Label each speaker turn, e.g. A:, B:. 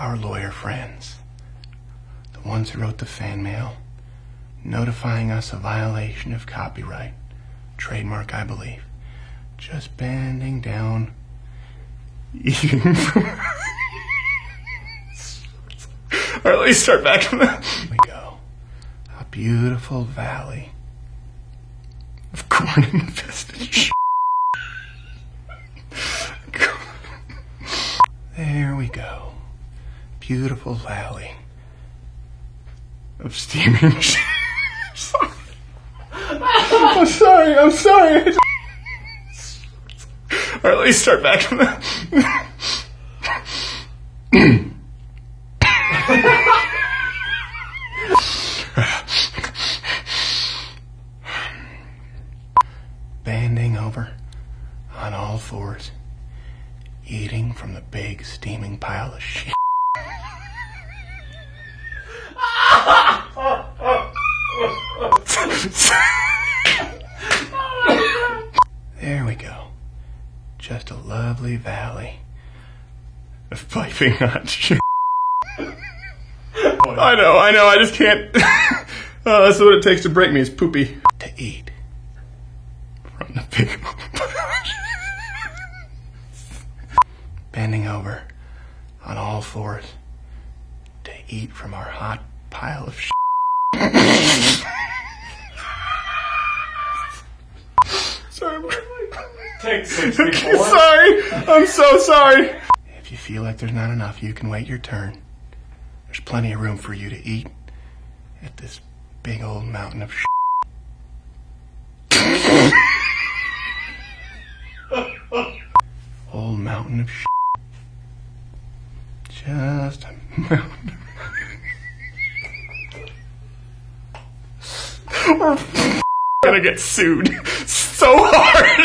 A: our lawyer friends, the ones who wrote the fan mail, notifying us a violation of copyright, trademark, I believe, just bending down, eating from... All right, let me start back from that. Here we go. A beautiful valley of corn-infested shit. There we go. Beautiful valley of steaming shit. I'm sorry. All right, let me start back from that. Bending over on all fours, eating from the big steaming pile of shit. There we go. Just a lovely valley of piping hot shit. I know, I just can't. Oh, that's what it takes to break me, is poopy. To eat from the big... Bending over on all fours to eat from our hot pile of shit. Sorry.
B: Take 64.
A: Sorry. I'm so sorry. If you feel like there's not enough, you can wait your turn. There's plenty of room for you to eat at this big old mountain of shit. Old mountain of shit. Just a mountain. We're gonna get sued so hard.